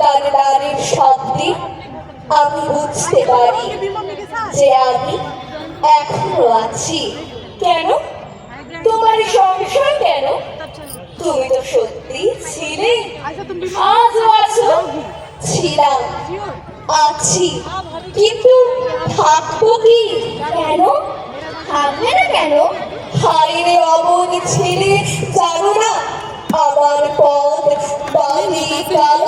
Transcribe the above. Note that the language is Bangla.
তার নারীর শব্দে আমি বুঝতে পারি যে আমি এখনো আছি। কেন তোমার সংশয় কেন? তুমি তো সত্যি ছিলে, আজও আছো। ছিলাম, আছি, কিন্তু থাকবো কি? কেন থাকবে না কেন? হাইরে অবধ ছেলে, জানো না আমার পথ বালি কাল